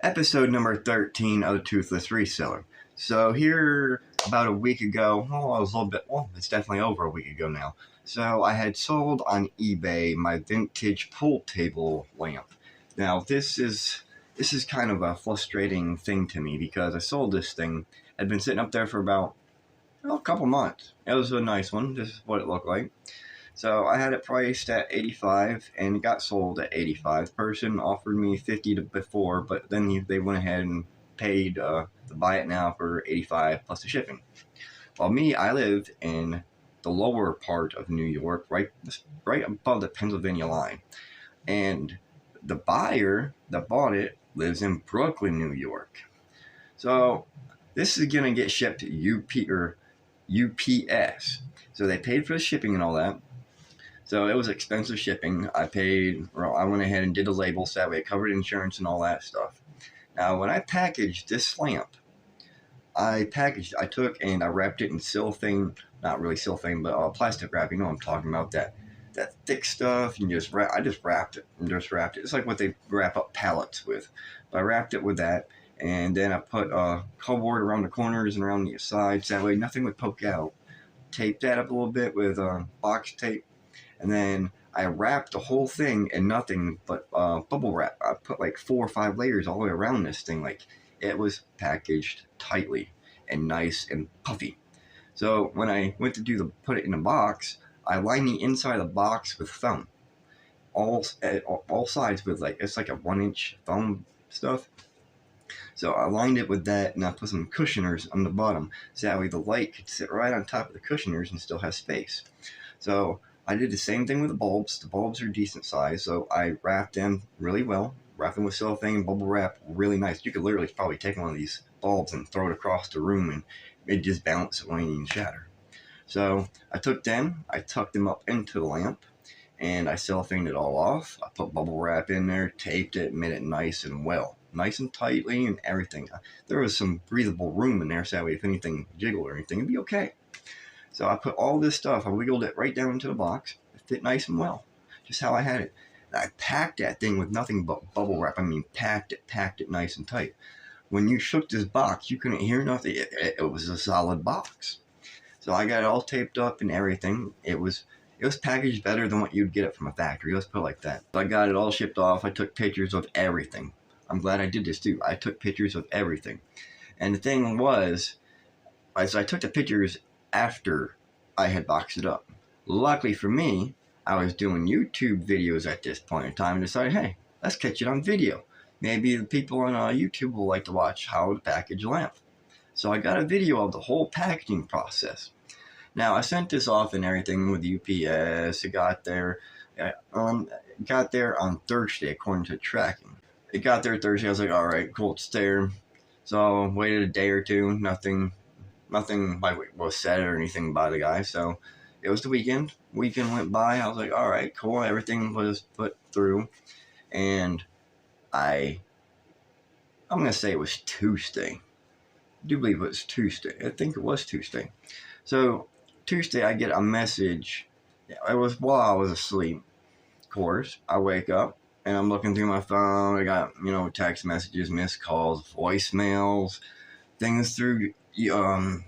Episode number 13 of the Toothless Reseller. So here, about a week ago, well, I was a little bit, well, it's definitely over a week ago now. So I had sold on eBay my vintage pool table lamp. Now this is kind of a frustrating thing to me because I sold this thing. Had been sitting up there for about a couple months. It was a nice one. This is what it looked like. So I had it priced at 85 and it got sold at 85. The person offered me 50 before, but then they went ahead and paid to buy it now for 85 plus the shipping. While me, I live in the lower part of New York, right above the Pennsylvania line. And the buyer that bought it lives in Brooklyn, New York. So this is going to get shipped to UPS. So they paid for the shipping and all that. So it was expensive shipping. I went ahead and did the label so that way it covered insurance and all that stuff. Now, when I packaged this lamp, I took and I wrapped it in cellophane, not really cellophane, but plastic wrap. You know what I'm talking about, that thick stuff. I just wrapped it. It's like what they wrap up pallets with. But I wrapped it with that, and then I put cardboard around the corners and around the sides. That way nothing would poke out. Taped that up a little bit with box tape. And then I wrapped the whole thing in nothing but bubble wrap. I put like 4 or 5 layers all the way around this thing. Like, it was packaged tightly and nice and puffy. So when I went to put it in a box, I lined the inside of the box with foam. All sides with it's like a 1-inch foam stuff. So I lined it with that, and I put some cushioners on the bottom, so that way the light could sit right on top of the cushioners and still have space. So I did the same thing with the bulbs. The bulbs are decent size, so I wrapped them really well. Wrapped them with cellophane, bubble wrap, really nice. You could literally probably take one of these bulbs and throw it across the room, and it just bounce. It won't even shatter. So I took them, I tucked them up into the lamp, and I cellophaned it all off. I put bubble wrap in there, taped it, made it nice and well. Nice and tightly and everything. There was some breathable room in there, so that way if anything jiggled or anything, it'd be okay. So I put all this stuff, I wiggled it right down into the box. It fit nice and well, just how I had it. And I packed that thing with nothing but bubble wrap. I mean, packed it nice and tight. When you shook this box, you couldn't hear nothing. It was a solid box. So I got it all taped up and everything. It was packaged better than what you'd get it from a factory. Let's put it like that. So I got it all shipped off. I took pictures of everything. I'm glad I did this too. I took pictures of everything. And the thing was, I took the pictures after I had boxed it up. Luckily for me, I was doing YouTube videos at this point in time and decided, hey, let's catch it on video. Maybe the people on YouTube will like to watch how to package a lamp. So I got a video of the whole packaging process. Now, I sent this off and everything with UPS. It got there on Thursday according to tracking. It got there Thursday. I was like, all right, cool, it's there. So I waited a day or two. Nothing was said or anything by the guy. So it was the weekend. Weekend went by. I was like, all right, cool. Everything was put through. And I'm going to say it was Tuesday. I do believe it was Tuesday. I think it was Tuesday. So Tuesday I get a message. It was while I was asleep. Of course, I wake up and I'm looking through my phone. I got, text messages, missed calls, voicemails, things through YouTube,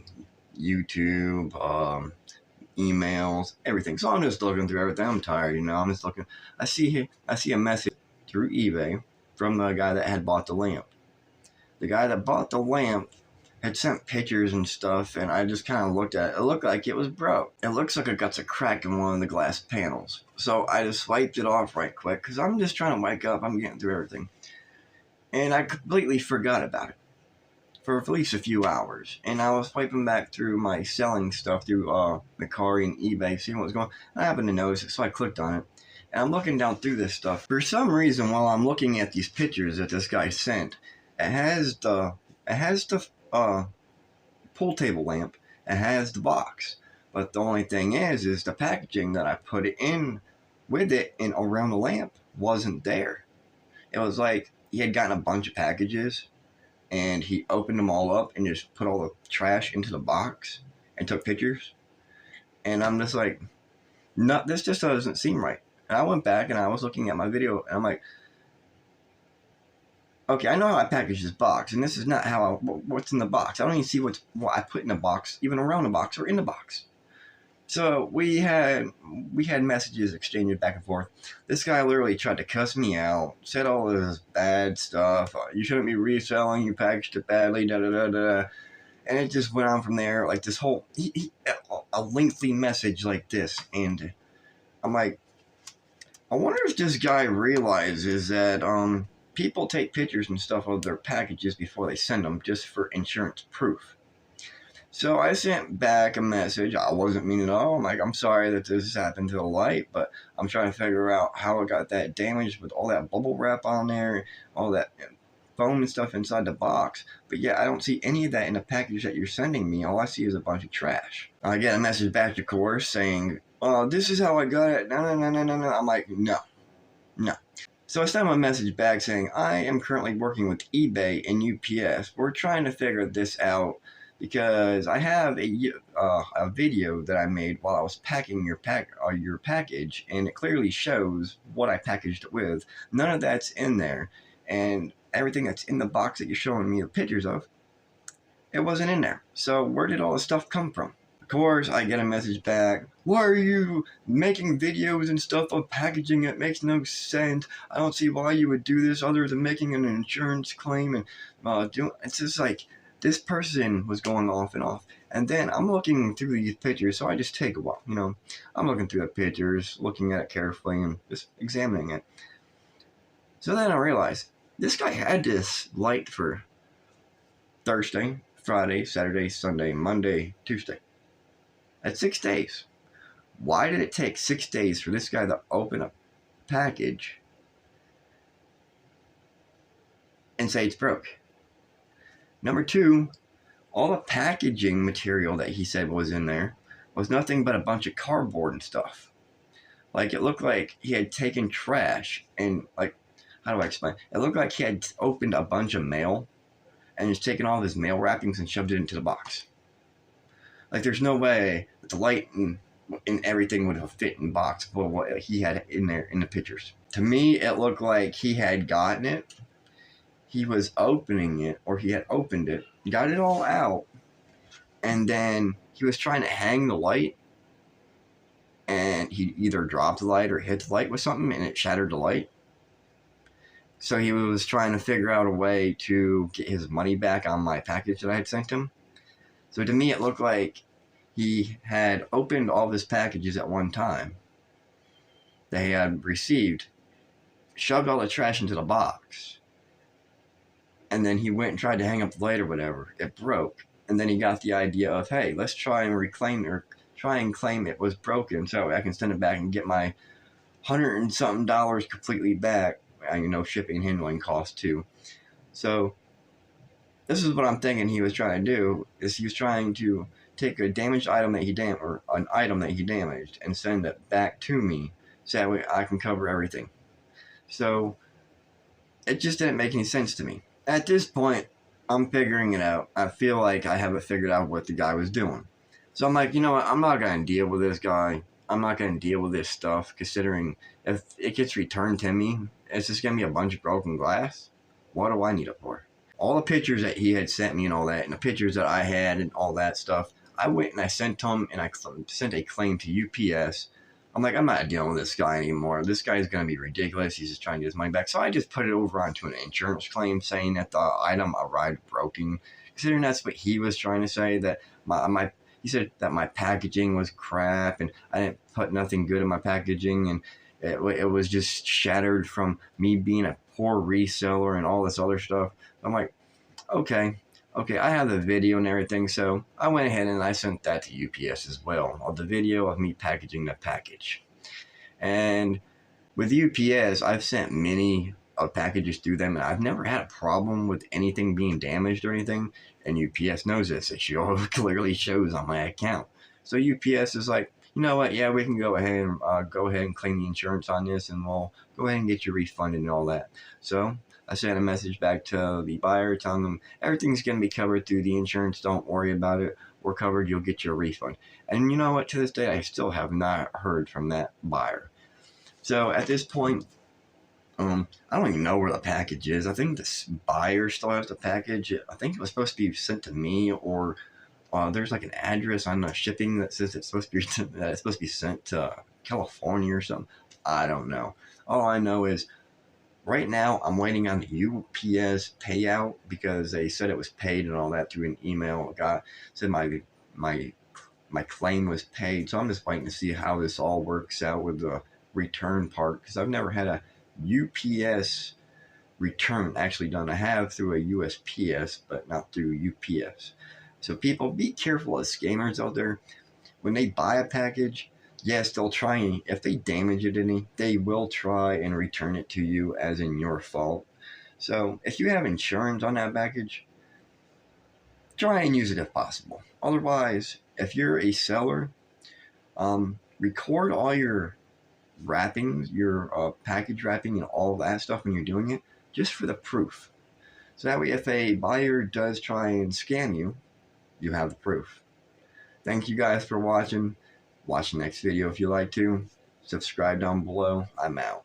emails, everything. So I'm just looking through everything. I'm tired, I'm just looking. I see a message through eBay from the guy that had bought the lamp. The guy that bought the lamp had sent pictures and stuff, and I just kind of looked at it. It looked like it was broke. It looks like it got a crack in one of the glass panels. So I just wiped it off right quick, because I'm just trying to wake up. I'm getting through everything. And I completely forgot about it for at least a few hours. And I was swiping back through my selling stuff through Mercari and eBay, seeing what was going on. I happened to notice it, so I clicked on it. And I'm looking down through this stuff. For some reason, while I'm looking at these pictures that this guy sent, it has the pool table lamp. It has the box. But the only thing is the packaging that I put it in with it and around the lamp wasn't there. It was like he had gotten a bunch of packages and he opened them all up and just put all the trash into the box and took pictures. And I'm just like, no, this just doesn't seem right. And I went back and I was looking at my video and I'm like, okay, I know how I package this box, and this is not how what's in the box. I don't even see what I put in the box, even around the box or in the box. So we had messages exchanged back and forth. This guy literally tried to cuss me out, said all this bad stuff. You shouldn't be reselling. You packaged it badly. Da da da da. And it just went on from there. Like this whole a lengthy message like this, and I'm like, I wonder if this guy realizes that people take pictures and stuff of their packages before they send them just for insurance proof. So I sent back a message. I wasn't meaning at all. I'm like, I'm sorry that this happened to the light, but I'm trying to figure out how it got that damaged with all that bubble wrap on there, all that foam and stuff inside the box. But yeah, I don't see any of that in the package that you're sending me. All I see is a bunch of trash. I get a message back, of course, saying, "Oh, this is how I got it." No, no, no, no, no, no. I'm like, no, no. So I sent him a message back saying, I am currently working with eBay and UPS. We're trying to figure this out because I have a video that I made while I was packing your package, and it clearly shows what I packaged it with. None of that's in there, and everything that's in the box that you're showing me the pictures of, it wasn't in there. So where did all the stuff come from? Of course, I get a message back. Why are you making videos and stuff of packaging? It makes no sense. I don't see why you would do this other than making an insurance claim and doing. It's just like this person was going off and off. And then I'm looking through these pictures, so I just take a while. I'm looking through the pictures, looking at it carefully, and just examining it. So then I realized this guy had this light for Thursday, Friday, Saturday, Sunday, Monday, Tuesday. That's 6 days. Why did it take 6 days for this guy to open a package and say it's broke? Number two, all the packaging material that he said was in there was nothing but a bunch of cardboard and stuff. Like, it looked like he had taken trash and, like, how do I explain? It looked like he had opened a bunch of mail and just taken all of his mail wrappings and shoved it into the box. Like, there's no way that the light and everything would have fit in the box for what he had in there in the pictures. To me, it looked like he had gotten it, he was opening it, or he had opened it, got it all out, and then he was trying to hang the light, and he either dropped the light or hit the light with something, and it shattered the light. So he was trying to figure out a way to get his money back on my package that I had sent him. So to me, it looked like he had opened all of his packages at one time that he had received, shoved all the trash into the box, and then he went and tried to hang up the light or whatever. It broke. And then he got the idea of, hey, let's try and reclaim or try and claim it was broken so I can send it back and get my $100 and something completely back. Shipping and handling costs too. So this is what I'm thinking he was trying to do, is he was trying to take a damaged item that he or an item that he damaged and send it back to me so that way I can cover everything. So it just didn't make any sense to me. At this point, I'm figuring it out. I feel like I haven't figured out what the guy was doing. So I'm like, you know what? I'm not going to deal with this guy. I'm not going to deal with this stuff, considering if it gets returned to me, it's just going to be a bunch of broken glass. What do I need it for? All the pictures that he had sent me and all that, and the pictures that I had and all that stuff, I went and I sent him, and I sent a claim to UPS. I'm like, I'm not dealing with this guy anymore. This guy's going to be ridiculous. He's just trying to get his money back. So I just put it over onto an insurance claim saying that the item arrived broken. Considering that's what he was trying to say, that he said that my packaging was crap and I didn't put nothing good in my packaging, and it was just shattered from me being a poor reseller and all this other stuff. I'm like, okay, I have the video and everything, so I went ahead and I sent that to UPS as well, of the video of me packaging the package. And with UPS, I've sent many packages through them, and I've never had a problem with anything being damaged or anything, and UPS knows this. It clearly shows on my account. So UPS is like, you know what, yeah, we can go ahead and claim the insurance on this, and we'll go ahead and get you refunded and all that. So I sent a message back to the buyer telling them everything's going to be covered through the insurance. Don't worry about it. We're covered. You'll get your refund. And you know what? To this day, I still have not heard from that buyer. So at this point, I don't even know where the package is. I think the buyer still has the package. I think it was supposed to be sent to me, or there's like an address on the shipping that says it's supposed to be that it's supposed to be sent to California or something. I don't know. All I know is right now I'm waiting on the UPS payout because they said it was paid and all that through an email. Got said my my claim was paid, so I'm just waiting to see how this all works out with the return part because I've never had a UPS return actually done. I have through a USPS, but not through UPS. So people, be careful as scammers out there. When they buy a package, yes, they'll try and if they damage it any, they will try and return it to you as in your fault. So if you have insurance on that package, try and use it if possible. Otherwise, if you're a seller, record all your wrappings, your package wrapping, and all that stuff when you're doing it, just for the proof. So that way, if a buyer does try and scam you, you have the proof. Thank you guys for watching. Watch the next video if you like to. Subscribe down below. I'm out.